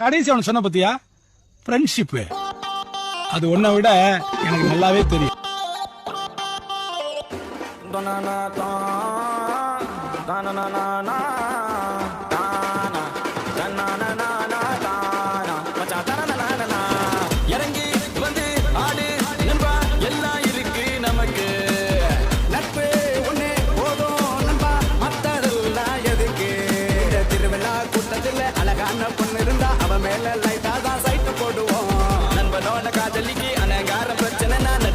கடைசி அவன் சொன்ன பத்தியா ஃப்ரெண்ட்ஷிப், அது ஒன்ன விட எனக்கு நல்லாவே தெரியும். இறங்கி வந்து ஆடு நண்பா, எல்லாம் இருக்கு நமக்கு. நட்பு ஒண்ணே போதும் நண்பா, மத்ததெல்லாம் எதுக்கு? திருவிழா கூட்டத்தில் அழகான பொண்ணு இருந்தா அவ மேல லைட்டா தான் சைட்டு போடுவோம். நண்பனோட காதலிக்கு அனகார பிரச்சனை நான்